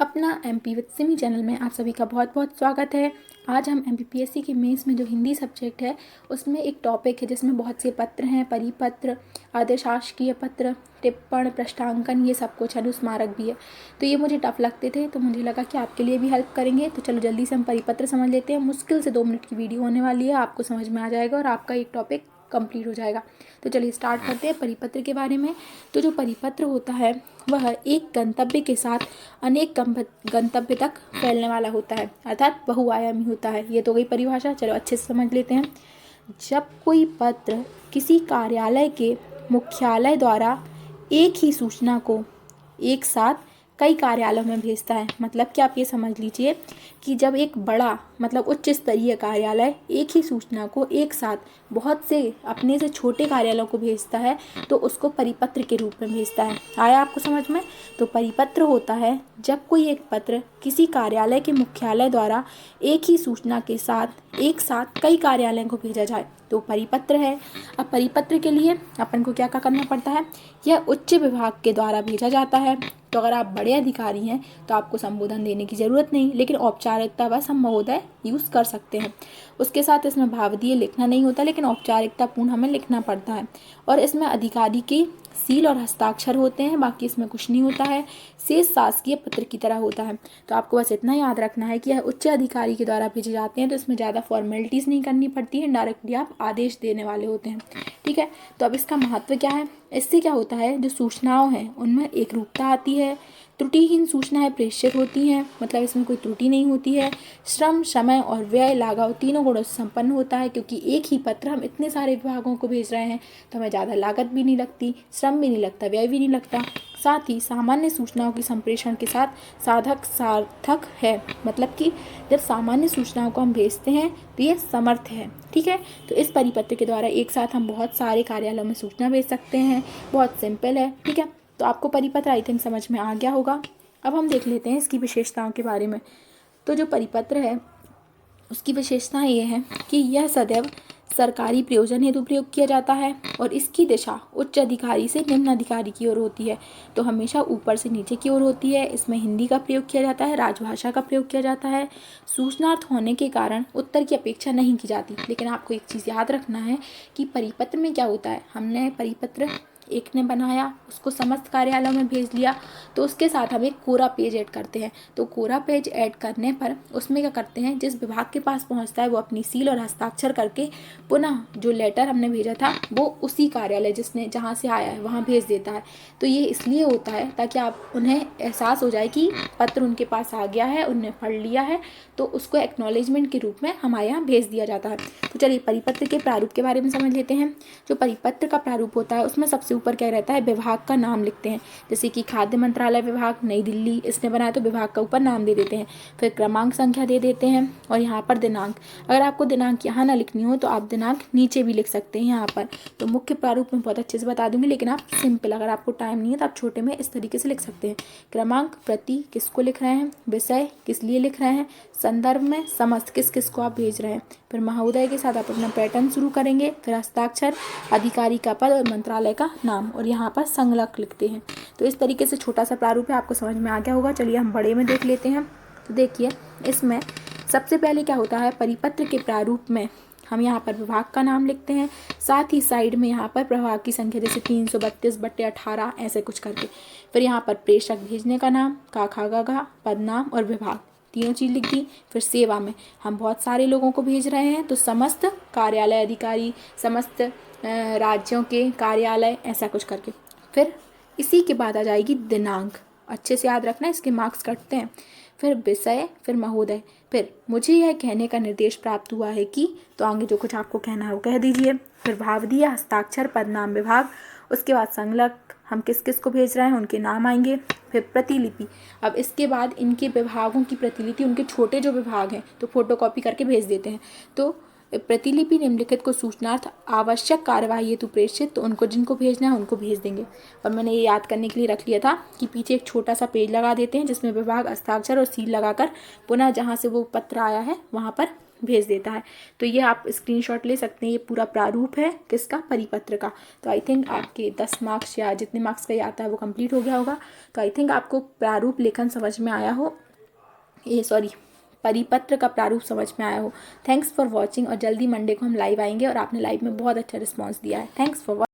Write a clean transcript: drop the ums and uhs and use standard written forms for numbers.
अपना MP with Simi channel में आप सभी का बहुत बहुत स्वागत है। आज हम एमपीपीएससी की मेंस में जो हिंदी सब्जेक्ट है उसमें एक टॉपिक है जिसमें बहुत से पत्र हैं, परिपत्र, अर्धशासकीय पत्र, टिप्पण, पृष्ठांकन, ये सब कुछ अनुस्मारक भी है। तो ये मुझे टफ लगते थे तो मुझे लगा कि आपके लिए भी हेल्प करेंगे। तो चलो जल्दी से हम परिपत्र समझ लेते हैं। मुश्किल से 2 मिनट की वीडियो होने वाली है, आपको समझ में आ जाएगा और आपका एक टॉपिक कंप्लीट हो जाएगा। तो चलिए स्टार्ट करते हैं परिपत्र के बारे में। तो जो परिपत्र होता है वह एक गंतव्य के साथ अनेक गंतव्य तक फैलने वाला होता है, अर्थात बहुआयामी होता है। ये तो गई परिभाषा, चलो अच्छे से समझ लेते हैं। जब कोई पत्र किसी कार्यालय के मुख्यालय द्वारा एक ही सूचना को एक साथ कई कार्यालयों में भेजता है, मतलब कि आप ये समझ लीजिए कि जब एक बड़ा मतलब उच्च स्तरीय कार्यालय एक ही सूचना को एक साथ बहुत से अपने से छोटे कार्यालयों को भेजता है तो उसको परिपत्र के रूप में भेजता है। आया आपको समझ में? तो परिपत्र होता है जब कोई एक पत्र किसी कार्यालय के मुख्यालय द्वारा एक ही सूचना के साथ एक साथ कई कार्यालयों को भेजा जाए तो परिपत्र है। अब परिपत्र के लिए अपन को क्या क्या करना पड़ता है? यह उच्च विभाग के द्वारा भेजा जाता है। तो अगर आप बड़े अधिकारी हैं तो आपको संबोधन देने की ज़रूरत नहीं, लेकिन औपचारिकता बस हम महोदय यूज़ कर सकते हैं। उसके साथ इसमें भावदीय लिखना नहीं होता, लेकिन औपचारिकता पूर्ण हमें लिखना पड़ता है। और इसमें अधिकारी की सील और हस्ताक्षर होते हैं, बाकी इसमें कुछ नहीं होता है। शेष शासकीय पत्र की तरह होता है। तो आपको बस इतना याद रखना है कि यह उच्च अधिकारी के द्वारा भेजे जाते हैं, तो इसमें ज़्यादा फॉर्मेलिटीज़ नहीं करनी पड़ती है, डायरेक्टली आप आदेश देने वाले होते हैं। ठीक है, तो अब इसका महत्व क्या है? इससे क्या होता है, जो सूचनाओं हैं उनमें एक रूपता आती है, त्रुटिहीन सूचनाएं प्रेषित होती हैं, मतलब इसमें कोई त्रुटि नहीं होती है। श्रम, समय और व्यय, लाघव तीनों गुणों से संपन्न होता है, क्योंकि एक ही पत्र हम इतने सारे विभागों को भेज रहे हैं तो हमें ज़्यादा लागत भी नहीं लगती, श्रम भी नहीं लगता, व्यय भी नहीं लगता। साथ ही सामान्य सूचनाओं की संप्रेषण के साथ साधक सार्थक है, मतलब कि जब सामान्य सूचनाओं को हम भेजते हैं तो ये समर्थ है। ठीक है, तो इस परिपत्र के द्वारा एक साथ हम बहुत सारे कार्यालयों में सूचना भेज सकते हैं। बहुत सिंपल है। ठीक है, तो आपको परिपत्र आई थिंक समझ में आ गया होगा। अब हम देख लेते हैं इसकी विशेषताओं के बारे में। तो जो परिपत्र है उसकी विशेषता ये है कि यह सदैव सरकारी प्रयोजन हेतु प्रयोग किया जाता है और इसकी दिशा उच्च अधिकारी से निम्न अधिकारी की ओर होती है, तो हमेशा ऊपर से नीचे की ओर होती है। इसमें हिंदी का प्रयोग किया जाता है, राजभाषा का प्रयोग किया जाता है। सूचनार्थ होने के कारण उत्तर की अपेक्षा नहीं की जाती। लेकिन आपको एक चीज़ याद रखना है कि परिपत्र में क्या होता है, हमने परिपत्र एक ने बनाया, उसको समस्त कार्यालयों में भेज लिया, तो उसके साथ हम एक कोरा पेज ऐड करते हैं। तो कोरा पेज ऐड करने पर उसमें क्या करते हैं, जिस विभाग के पास पहुंचता है वो अपनी सील और हस्ताक्षर करके पुनः जो लेटर हमने भेजा था वो उसी कार्यालय जिसने जहाँ से आया है वहाँ भेज देता है। तो ये इसलिए होता है ताकि आप उन्हें एहसास हो जाए कि पत्र उनके पास आ गया है, उनने पढ़ लिया है, तो उसको एक्नॉलेजमेंट के रूप में हमारे यहाँ भेज दिया जाता है। तो चलिए परिपत्र के प्रारूप के बारे में समझ लेते हैं। जो परिपत्र का प्रारूप होता है उसमें सबसे ऊपर क्या रहता है, विभाग का नाम लिखते हैं। जैसे कि खाद्य मंत्रालय विभाग नई दिल्ली इसने बनाया तो विभाग का ऊपर नाम दे देते हैं, फिर क्रमांक संख्या दे देते हैं और यहाँ पर दिनांक। अगर आपको दिनांक यहाँ ना लिखनी हो तो आप दिनांक नीचे भी लिख सकते हैं यहाँ पर। तो मुख्य प्रारूप में बहुत अच्छे से बता दूंगी, लेकिन आप सिंपल, अगर आपको टाइम नहीं है तो आप छोटे में इस तरीके से लिख सकते हैं। क्रमांक, प्रति किसको लिख रहे हैं, विषय किस लिए लिख रहे हैं, संदर्भ में समस्त किस किस को आप भेज रहे हैं, फिर महोदय के साथ आप अपना पैटर्न शुरू करेंगे, फिर हस्ताक्षर, अधिकारी का पद और मंत्रालय का नाम, और यहाँ पर संलग्न लिखते हैं। तो इस तरीके से छोटा सा प्रारूप है, आपको समझ में आ गया होगा। चलिए हम बड़े में देख लेते हैं। तो देखिए इसमें सबसे पहले क्या होता है, परिपत्र के प्रारूप में हम यहाँ पर विभाग का नाम लिखते हैं, साथ ही साइड में यहाँ पर प्रभाग की संख्या, जैसे 332/18 ऐसे कुछ करके। फिर यहाँ पर प्रेषक भेजने का नाम, का खा गा घा, पद नाम और विभाग, तीनों चीज़ लिख दी। फिर सेवा में हम बहुत सारे लोगों को भेज रहे हैं तो समस्त कार्यालय अधिकारी, समस्त राज्यों के कार्यालय, ऐसा कुछ करके। फिर इसी के बाद आ जाएगी दिनांक, अच्छे से याद रखना, इसके मार्क्स कटते हैं। फिर विषय, फिर महोदय, फिर मुझे यह कहने का निर्देश प्राप्त हुआ है कि, तो आगे जो कुछ आपको कहना है वो कह दीजिए। फिर भावदीय, हस्ताक्षर, पदनाम, विभाग, उसके बाद संलग्न, हम किस किस को भेज रहे हैं उनके नाम आएंगे। फिर प्रतिलिपि, अब इसके बाद इनके विभागों की प्रतिलिपि, उनके छोटे जो विभाग हैं तो फोटोकॉपी करके भेज देते हैं। तो प्रतिलिपि निम्नलिखित को सूचनार्थ आवश्यक कार्यवाही हेतु प्रेषित, तो उनको जिनको भेजना है उनको भेज देंगे। और मैंने ये याद करने के लिए रख लिया था कि पीछे एक छोटा सा पेज लगा देते हैं जिसमें विभाग, हस्ताक्षर और सील लगाकर पुनः जहाँ से वो पत्र आया है वहाँ पर भेज देता है। तो ये आप स्क्रीनशॉट ले सकते हैं। ये पूरा प्रारूप है किसका, परिपत्र का। तो आई थिंक आपके 10 मार्क्स या जितने मार्क्स का ये आता है वो कंप्लीट हो गया होगा। तो आई थिंक आपको प्रारूप लेखन समझ में आया हो, ये सॉरी परिपत्र का प्रारूप समझ में आया हो। Thanks for watching. और जल्दी मंडे को हम लाइव आएंगे और आपने लाइव में बहुत अच्छा रिस्पॉन्स दिया है। Thanks for